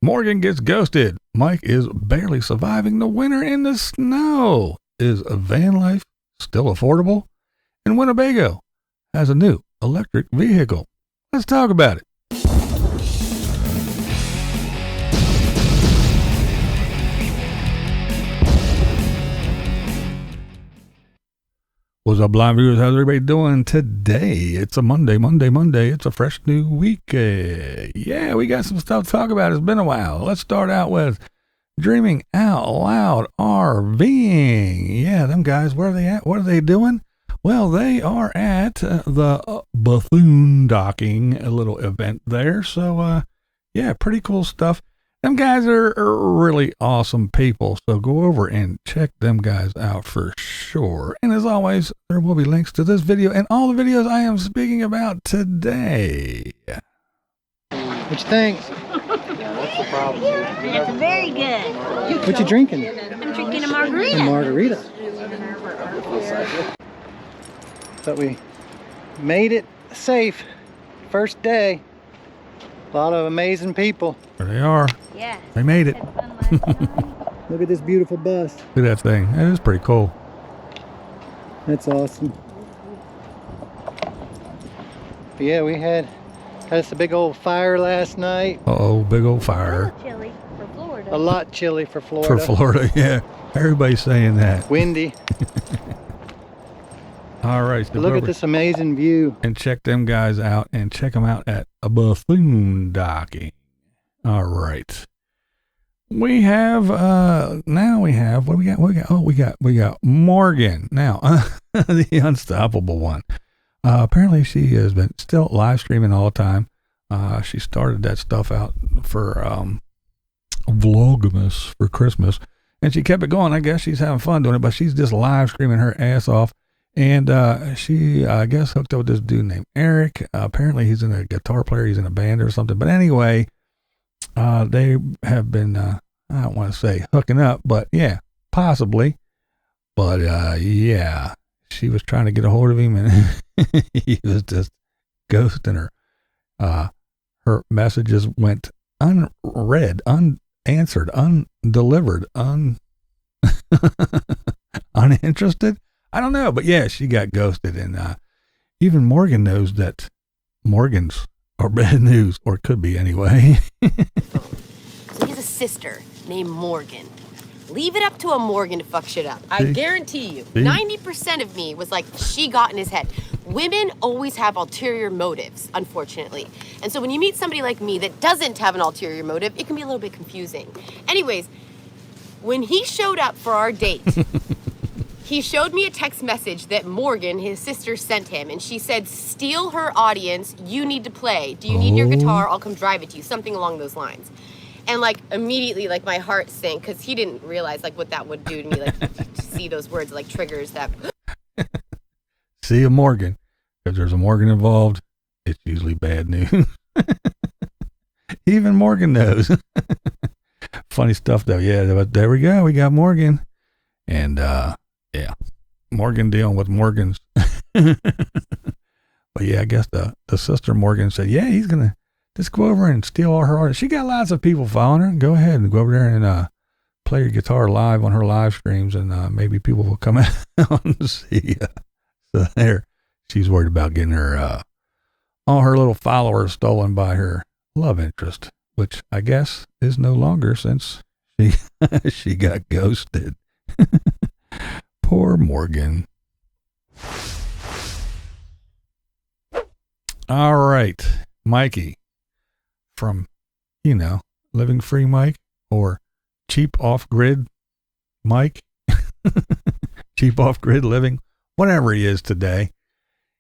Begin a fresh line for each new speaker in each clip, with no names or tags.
Morgan gets ghosted. Mike is barely surviving the winter in the snow. Is van life still affordable? And Winnebago has a new electric vehicle. Let's talk about it. What's up, BlindViews? How's everybody doing today? It's a Monday. It's a fresh new week. Yeah, we got some stuff to talk about. It's been a while. Let's start out with Dreaming Out Loud RVing. Yeah, them guys, where are they at? What are they doing? Well, they are at the boondocking, a little event there. So, yeah, pretty cool stuff. Them guys are really awesome people, so go over and check them guys out for sure. And as always, there will be links to this video and all the videos I am speaking about today.
What you think?
Yeah, that's the problem. It's very good.
What you drinking?
I'm drinking a margarita.
A margarita. Thought we made it safe. First day. A lot of amazing people.
There they are.
Yeah.
They made it.
Look at this beautiful bus.
Look at that thing. That is pretty cool.
That's awesome. But yeah, we had us a big old fire last night.
Uh-oh, big old fire.
A little chilly for Florida.
A lot chilly for Florida.
For Florida, yeah. Everybody's saying that.
Windy.
All right. So
Look at this amazing view.
and check them guys out and check them out at a boondocking. All right. We have now we have what we got Morgan now, the unstoppable one. Apparently she has been still live streaming all the time. She started that stuff out for Vlogmas for Christmas, and she kept it going. I guess she's having fun doing it, but she's just live streaming her ass off. And she, I guess, hooked up with this dude named Eric. Apparently, he's a guitar player. He's in a band or something. But anyway, they have been, I don't want to say hooking up, but yeah, possibly. But yeah, she was trying to get a hold of him, and he was just ghosting her. Her messages went unread, unanswered, undelivered, uninterested. I don't know, but yeah, she got ghosted, and even Morgan knows that Morgans are bad news, or could be anyway.
So he has a sister named Morgan. Leave it up to a Morgan to fuck shit up. I guarantee you, 90% of me was like, she got in his head. Women always have ulterior motives, unfortunately. And so when you meet somebody like me that doesn't have an ulterior motive, it can be a little bit confusing. Anyways, when he showed up for our date, he showed me a text message that Morgan, his sister, sent him, and she said, steal her audience, you need to play. Do you need your guitar? I'll come drive it to you. Something along those lines. And like immediately, like my heart sank, because he didn't realize like what that would do to me. Like to see those words like triggers that.
See a Morgan. If there's a Morgan involved, it's usually bad news. Even Morgan knows. Funny stuff though. Yeah, but there we go. We got Morgan. And yeah, Morgan dealing with Morgans. But yeah, I guess the sister Morgan said, yeah, he's going to just go over and steal all her artists. She got lots of people following her. Go ahead and go over there and play your guitar live on her live streams, and maybe people will come out and see you. So there, she's worried about getting her all her little followers stolen by her love interest, which I guess is no longer since she got ghosted. Poor Morgan. All right, Mikey from, Living Free Mike or Cheap Off Grid Mike, Cheap Off Grid Living, whatever he is today.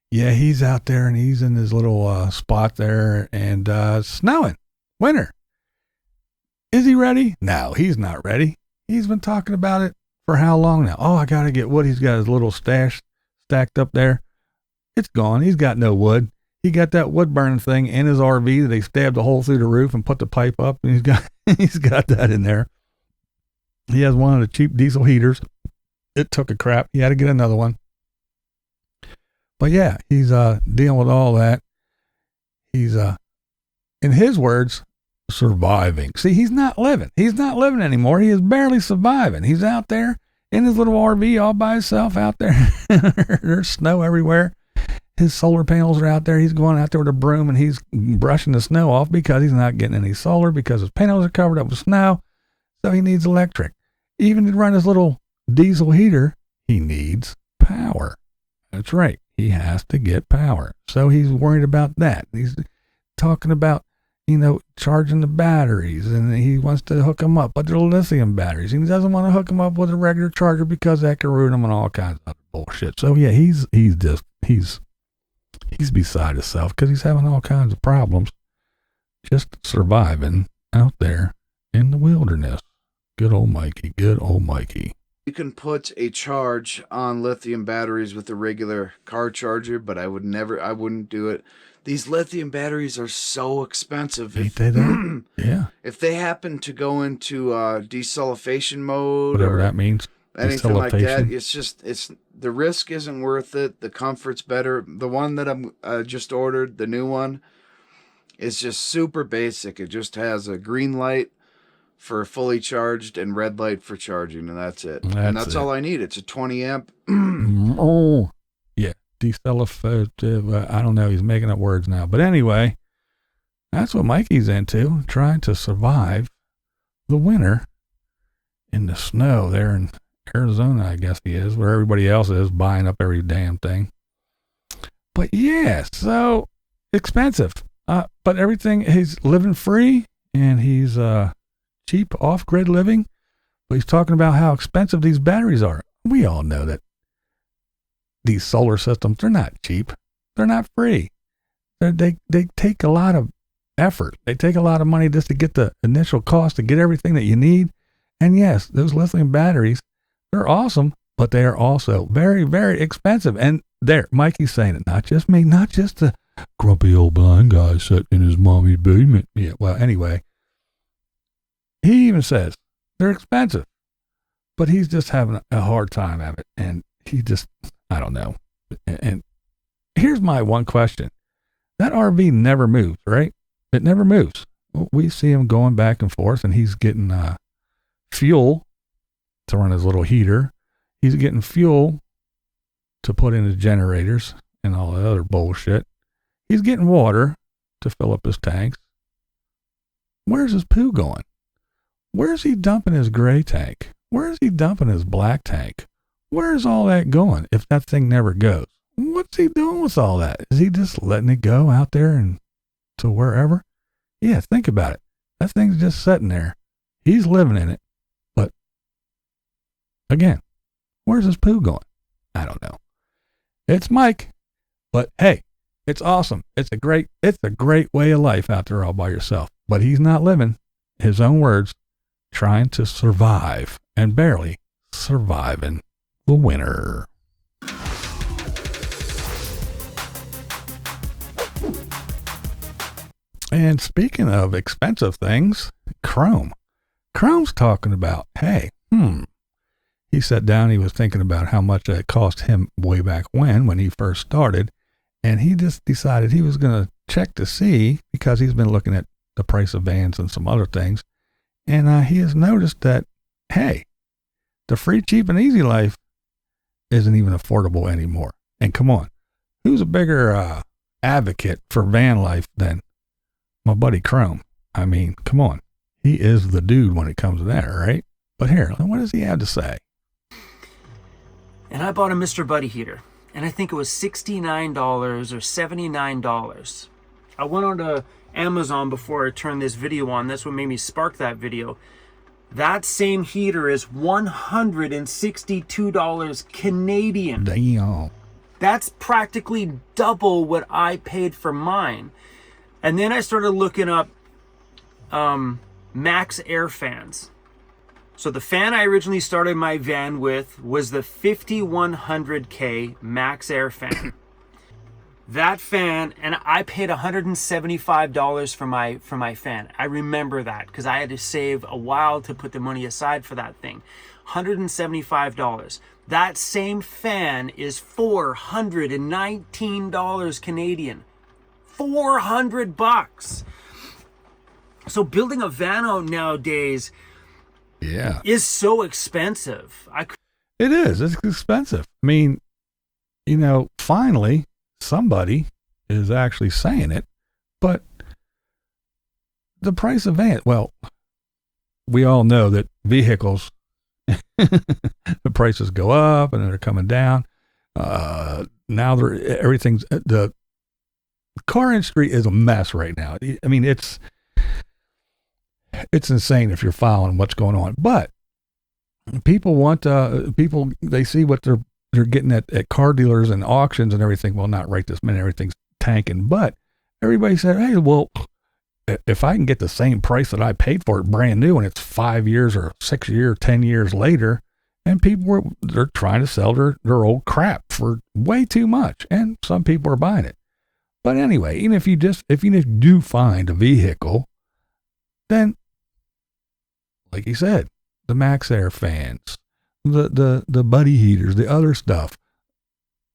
Yeah, he's out there and he's in his little spot there, and snowing, winter. Is he ready? No, he's not ready. He's been talking about it for how long now? Oh, I got to get wood. He's got his little stash stacked up there. It's gone. He's got no wood. He got that wood burning thing in his RV that they stabbed a hole through the roof and put the pipe up, and he's got that in there. He has one of the cheap diesel heaters. It took a crap. He had to get another one. But yeah, he's dealing with all that. He's in his words, surviving. See, he's not living. He's not living anymore. He is barely surviving. He's out there in his little RV all by himself out there. There's snow everywhere. His solar panels are out there. He's going out there with a broom and he's brushing the snow off because he's not getting any solar because his panels are covered up with snow. So he needs electric. Even to run his little diesel heater, he needs power. That's right. He has to get power. So he's worried about that. He's talking about, charging the batteries, and he wants to hook them up, but they're lithium batteries. He doesn't want to hook them up with a regular charger because that can ruin them and all kinds of other bullshit. So yeah, he's beside himself because he's having all kinds of problems just surviving out there in the wilderness. Good old Mikey. Good old Mikey.
You can put a charge on lithium batteries with a regular car charger, but I wouldn't do it. These lithium batteries are so expensive.
Ain't they though? Yeah.
If they happen to go into desulfation mode,
whatever that means,
anything like that, it's the risk isn't worth it. The comfort's better. The one that I'm just ordered, the new one, is just super basic. It just has a green light for fully charged and red light for charging, and that's it. That's all I need. It's a 20 amp.
Oh, yeah. Desulfative. I don't know. He's making up words now. But anyway, that's what Mikey's into, trying to survive the winter in the snow there in Arizona, I guess he is, where everybody else is buying up every damn thing. But yeah, so expensive. But everything, he's living free and he's cheap off-grid living. But he's talking about how expensive these batteries are. We all know that these solar systems, they're not cheap. They're not free. They take a lot of effort. They take a lot of money just to get the initial cost to get everything that you need. And yes, those lithium batteries, they're awesome, but they are also very, very expensive. And there, Mikey's saying it, not just me, not just the grumpy old blind guy sitting in his mommy's basement. Yeah, well, anyway, he even says they're expensive, but he's just having a hard time of it. And he just, I don't know. And here's my one question. That RV never moves, right? It never moves. We see him going back and forth, and he's getting fuel to run his little heater. He's getting fuel to put in his generators and all the other bullshit. He's getting water to fill up his tanks. Where's his poo going? Where's he dumping his gray tank? Where's he dumping his black tank? Where's all that going if that thing never goes? What's he doing with all that? Is he just letting it go out there and to wherever? Yeah, think about it. That thing's just sitting there. He's living in it. But again, where's his poo going? I don't know. It's Mike. But hey, it's awesome. It's a great way of life out there all by yourself. But he's not living, his own words, trying to survive and barely surviving the winter. And speaking of expensive things, Chrome's talking about, hey, he sat down, he was thinking about how much it cost him way back when he first started, and he just decided he was going to check to see, because he's been looking at the price of vans and some other things, and he has noticed that, hey, the free, cheap, and easy life isn't even affordable anymore. And come on, who's a bigger advocate for van life than my buddy Chrome? I mean, come on. He is the dude when it comes to that, right? But here, what does he have to say?
And I bought a Mr. Buddy heater, and I think it was $69 or $79. I went on to Amazon before I turned this video on. That's what made me spark that video. That same heater is $162 Canadian.
Damn.
That's practically double what I paid for mine. And then I started looking up max air fans. So the fan I originally started my van with was the 5100K max air fan. That fan, and I paid $175 for my fan. I remember that because I had to save a while to put the money aside for that thing. $175. That same fan is $419 Canadian. $400. So building a van nowadays is so expensive.
It is. It's expensive. I mean, finally somebody is actually saying it, but the price of van, well, we all know that vehicles, the prices go up and then they're coming down. Now the car industry is a mess right now. I mean, it's insane if you're following what's going on, but people want, they see what they're getting at car dealers and auctions and everything. Well, not right this minute, everything's tanking, but everybody said, hey, well, if I can get the same price that I paid for it brand new and it's 5 years or 6 years, 10 years later, and they're trying to sell their old crap for way too much. And some people are buying it. But anyway, even if you do find a vehicle, then like you said, the Max Air fans, the buddy heaters, the other stuff.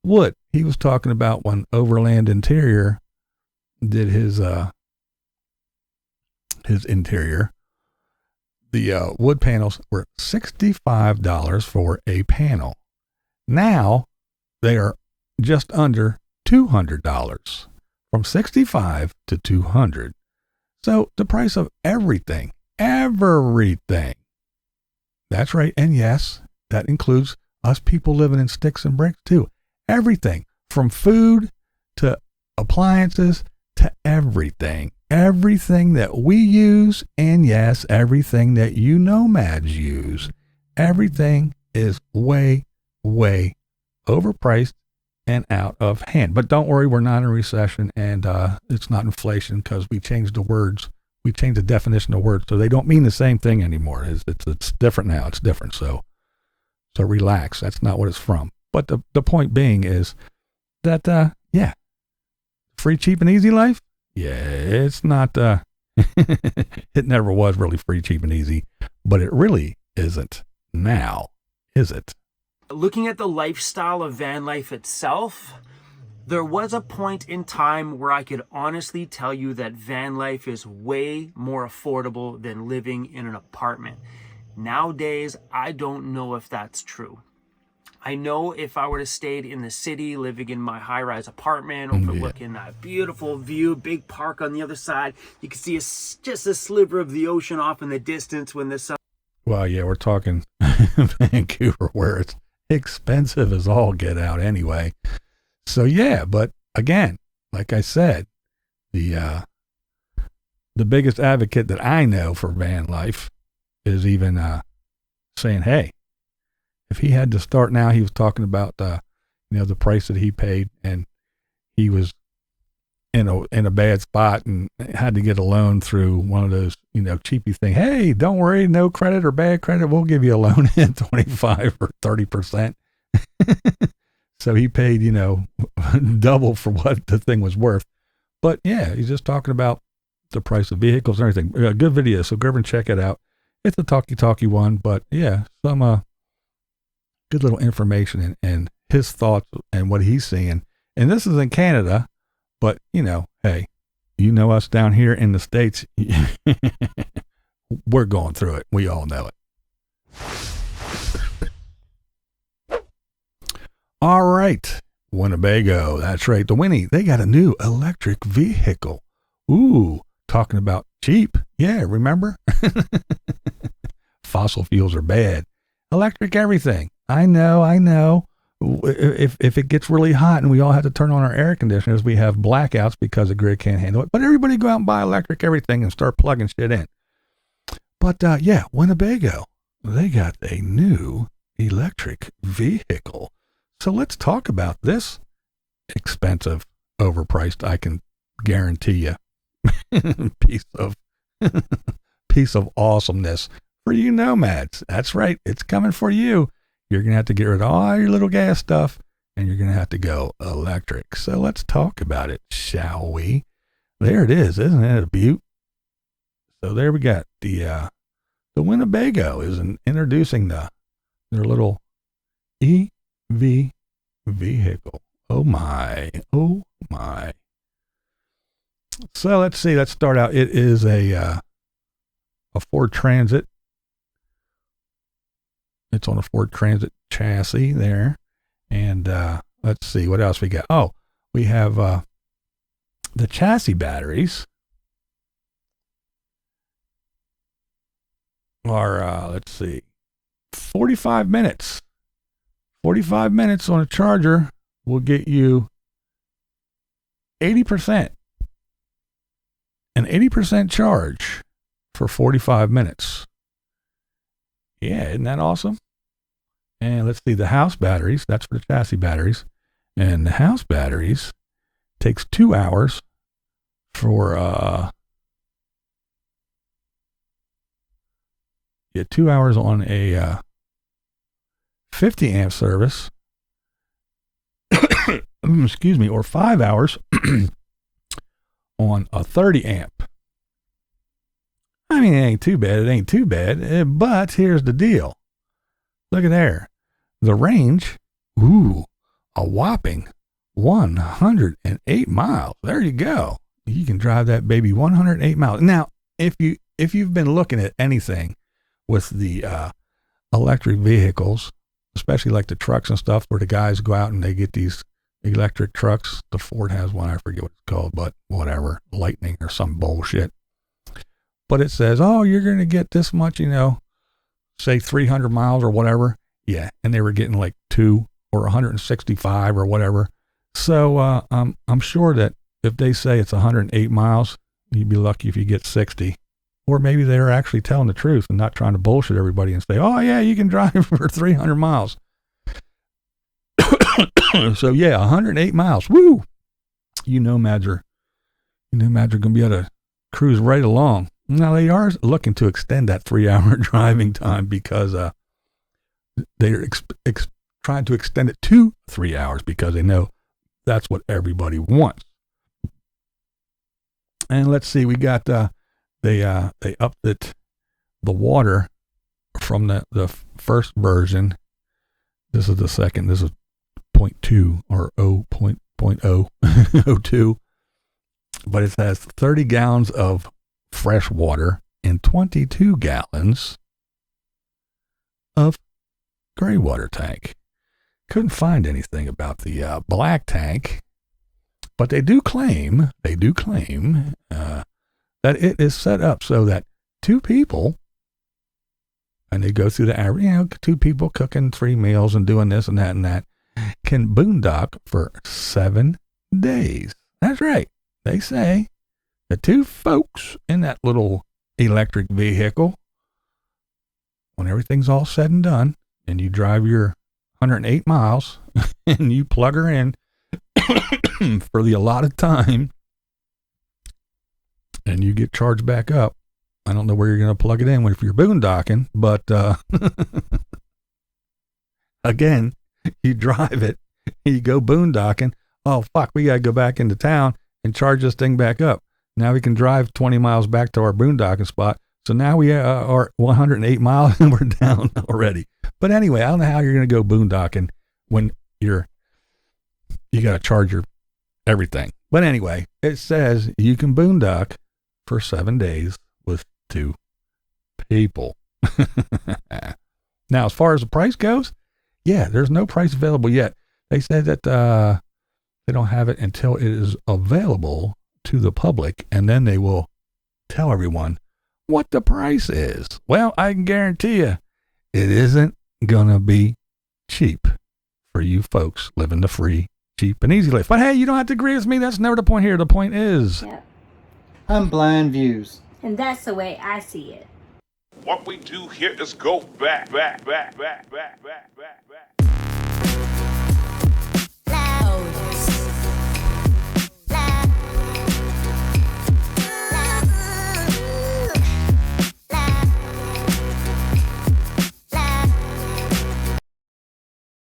What he was talking about when Overland Interior did his interior, the wood panels were $65 for a panel. Now they are just under $200, from $65 to $200. So the price of everything. That's right. And yes, that includes us people living in sticks and bricks too. Everything from food to appliances to everything that we use. And yes, everything that you nomads use. Everything is way, way overpriced and out of hand. But don't worry, we're not in a recession and it's not inflation because we changed the words. We changed the definition of words, so they don't mean the same thing anymore. It's different now. It's different. So relax. That's not what it's from. But the point being is that free, cheap, and easy life. Yeah, it's not. It never was really free, cheap, and easy, but it really isn't now, is it?
Looking at the lifestyle of van life itself, there was a point in time where I could honestly tell you that van life is way more affordable than living in an apartment. Nowadays, I don't know if that's true. I know if I were to stay in the city, living in my high-rise apartment, overlooking that beautiful view, big park on the other side, you can see just a sliver of the ocean off in the distance when the sun...
Well, yeah, we're talking Vancouver, where it's expensive as all get out anyway. So yeah, but again, like I said, the biggest advocate that I know for van life is even saying, hey, if he had to start now, he was talking about the price that he paid, and he was in a bad spot and had to get a loan through one of those cheapy thing. Hey, don't worry, no credit or bad credit, we'll give you a loan at 25 or 30%. So he paid, double for what the thing was worth. But yeah, he's just talking about the price of vehicles and everything. Good video, so go over and check it out. It's a talky one, but yeah, some good little information and his thoughts and what he's seeing. And this is in Canada, but hey, us down here in the States, we're going through it. We all know it. All right, Winnebago. That's right. The Winnie, they got a new electric vehicle. Ooh, talking about cheap. Yeah, remember? Fossil fuels are bad. Electric everything. I know. If it gets really hot and we all have to turn on our air conditioners, we have blackouts because the grid can't handle it. But everybody go out and buy electric everything and start plugging shit in. But Winnebago, they got a new electric vehicle. So let's talk about this expensive, overpriced, I can guarantee you, piece of awesomeness for you nomads. That's right. It's coming for you. You're going to have to get rid of all your little gas stuff and you're going to have to go electric. So let's talk about it, shall we? There it is. Isn't it a beaut? So there we got the Winnebago is introducing their little EV vehicle. Oh my. So let's see. Let's start out. It is a a Ford Transit. It's on a Ford Transit chassis there. And let's see, what else we got? Oh, we have the chassis batteries are, let's see, 45 minutes. 45 minutes on a charger will get you 80%. An 80% charge for 45 minutes. Yeah, isn't that awesome? And let's see, the house batteries, that's for the chassis batteries. And the house batteries takes 2 hours for 2 hours on a 50 amp service. Excuse me, or 5 hours on a 30 amp. I mean, it ain't too bad. It ain't too bad. But here's the deal. Look at there. The range, a whopping 108 miles. There you go. You can drive that baby 108 miles. Now, if you've been looking at anything with the electric vehicles, especially like the trucks and stuff, where the guys go out and they get these electric trucks. The Ford has one, I forget what it's called, but whatever, Lightning or some bullshit. But it says, oh, you're going to get this much, say 300 miles or whatever. Yeah, and they were getting like 2 or 165 or whatever. So I'm sure that if they say it's 108 miles, you'd be lucky if you get 60. Or maybe they're actually telling the truth and not trying to bullshit everybody and say, oh, yeah, you can drive for 300 miles. So, yeah, 108 miles. Woo! Mads are going to be able to cruise right along. Now, they are looking to extend that 3-hour driving time because they're trying to extend it to 3 hours because they know that's what everybody wants. And let's see, we got they upped it, the water from the first version. This is the second. This is 0.2 or 0.02, but it has 30 gallons of fresh water and 22 gallons of gray water tank. Couldn't find anything about the black tank, but they do claim that it is set up so that 2 people, and they go through the average, 2 people cooking 3 meals and doing this and that, can boondock for 7 days. That's right. They say the 2 folks in that little electric vehicle, when everything's all said and done, and you drive your 108 miles and you plug her in for the allotted time and you get charged back up. I don't know where you're going to plug it in if you're boondocking, but again, you drive it, you go boondocking. Oh, fuck, we got to go back into town and charge this thing back up. Now we can drive 20 miles back to our boondocking spot. So now we are 108 miles and we're down already. But anyway, I don't know how you're going to go boondocking when you got to charge your everything. But anyway, it says you can boondock for 7 days with 2 people. Now, as far as the price goes, yeah, there's no price available yet. They said that they don't have it until it is available to the public, and then they will tell everyone what the price is. Well, I can guarantee you it isn't going to be cheap for you folks living the free, cheap, and easy life. But hey, you don't have to agree with me. That's never the point here. The point is...
Yep.
I'm BlindViews.
And that's the way I see it.
What we do here is go back.